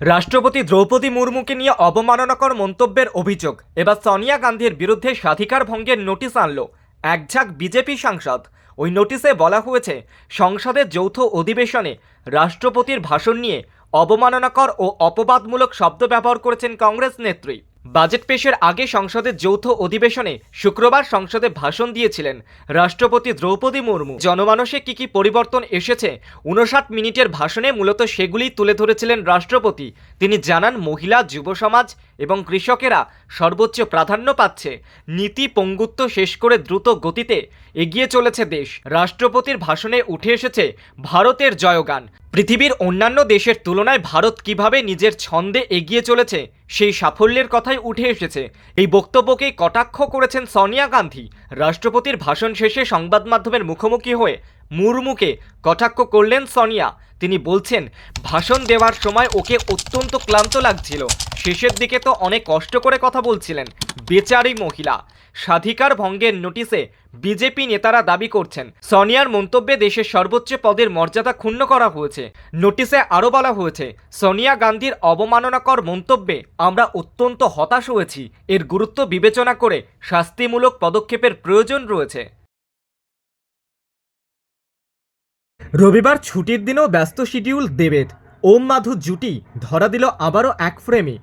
রাষ্ট্রপতি দ্রৌপদী মুর্মুকে নিয়ে অবমাননাকর মন্তব্যের অভিযোগ এবার সোনিয়া গান্ধীর বিরুদ্ধে স্বাধিকার ভঙ্গের নোটিশ আনল একঝাঁক বিজেপি সাংসদ। ওই নোটিশে বলা হয়েছে, সংসদের যৌথ অধিবেশনে রাষ্ট্রপতির ভাষণ নিয়ে অবমাননাকর ও অপবাদমূলক শব্দ ব্যবহার করেছেন কংগ্রেস নেত্রী। বাজেট পেশের আগে সংসদের যৌথ অধিবেশনে শুক্রবার সংসদে ভাষণ দিয়েছিলেন রাষ্ট্রপতি দ্রৌপদী মুর্মু। জনমানসে কি পরিবর্তন এসেছে 59 মিনিটের ভাষণে মূলত সেগুলিই তুলে ধরেছিলেন রাষ্ট্রপতি। তিনি জানান, মহিলা, যুব সমাজ এবং কৃষকেরা সর্বোচ্চ প্রাধান্য পাচ্ছে। নীতি পঙ্গুত্ব শেষ করে দ্রুত গতিতে এগিয়ে চলেছে দেশ। রাষ্ট্রপতির ভাষণে উঠে এসেছে ভারতের জয়গান। পৃথিবীর অন্যান্য দেশের তুলনায় ভারত কিভাবে নিজের ছন্দে এগিয়ে চলেছে সেই সাফল্যের কথাই উঠে এসেছে। এই বক্তব্যকেই কটাক্ষ করেছেন সোনিয়া গান্ধী। রাষ্ট্রপতির ভাষণ শেষে সংবাদ মাধ্যমের মুখোমুখি হয়ে মুর্মুকে কটাক্ষ করলেন সোনিয়া। তিনি বলছেন, ভাষণ দেওয়ার সময় ওকে অত্যন্ত ক্লান্ত লাগছিল, শেষের দিকে তো অনেক কষ্ট করে কথা বলছিলেন। বেচারি মহিলা। স্বাধিকার ভঙ্গের নোটিশে বিজেপি নেতারা দাবি করছেন, সোনিয়ার মন্তব্যে দেশের সর্বোচ্চ পদের মর্যাদা ক্ষুণ্ণ করা হয়েছে। নোটিশে আরও বলা হয়েছে, সোনিয়া গান্ধীর অবমাননাকর মন্তব্যে আমরা অত্যন্ত হতাশ হয়েছি। এর গুরুত্ব বিবেচনা করে শাস্তিমূলক পদক্ষেপের প্রয়োজন রয়েছে। রবিবার ছুটির দিনেও ব্যস্ত শিডিউল দেবের। ওম মাধু জুটি ধরা দিল আবারও এক ফ্রেমে।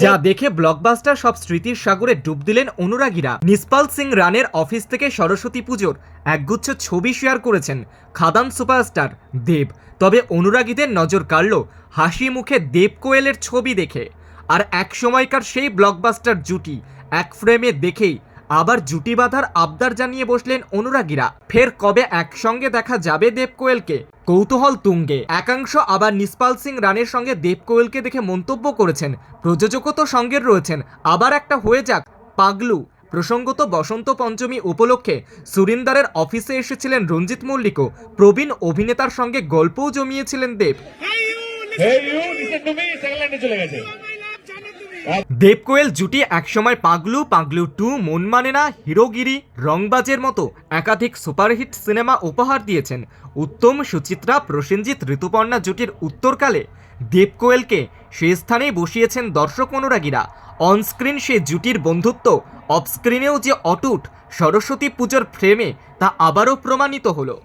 যা দেখে ব্লকবাস্টার সব স্মৃতির সাগরে ডুব দিলেন অনুরাগীরা। নিসপাল সিং রানের অফিস থেকে সরস্বতী পুজোর একগুচ্ছ ছবি শেয়ার করেছেন খাদান সুপারস্টার দেব। তবে অনুরাগীদের নজর কাড়ল হাসি মুখে দেব কোয়েলের ছবি দেখে। আর এক সময়কার সেই ব্লকবাস্টার জুটি এক ফ্রেমে দেখেই আবার জুটি বাঁধার আবদার জানিয়ে বসলেন অনুরাগীরা। ফের কবে একসঙ্গে দেখা যাবে দেব কোয়েলকে, কৌতূহল তুঙ্গে। একাংশ আবার নিসপাল সিং রানের সঙ্গে দেব কোয়েলকে দেখে মন্তব্য করেছেন, প্রযোজকও তো সঙ্গের রয়েছেন, আবার একটা হয়ে যাক পাগলু। প্রসঙ্গত, বসন্ত পঞ্চমী উপলক্ষে সুরিন্দারের অফিসে এসেছিলেন রঞ্জিত মল্লিকও। প্রবীণ অভিনেতার সঙ্গে গল্পও জমিয়েছিলেন দেব। দেব কোয়েল জুটি একসময় পাগলু, পাগলু 2, মন মানে না, হিরোগিরি, রংবাজের মতো একাধিক সুপারহিট সিনেমা উপহার দিয়েছেন। উত্তম, সুচিত্রা, প্রসেনজিৎ, ঋতুপর্ণা জুটির উত্তরকালে দেব কোয়েলকে সেই স্থানেই বসিয়েছেন দর্শক অনুরাগীরা। অনস্ক্রিন সে জুটির বন্ধুত্ব অফস্ক্রিনেও যে অটুট সরস্বতী পুজোর ফ্রেমে তা আবারও প্রমাণিত হলো।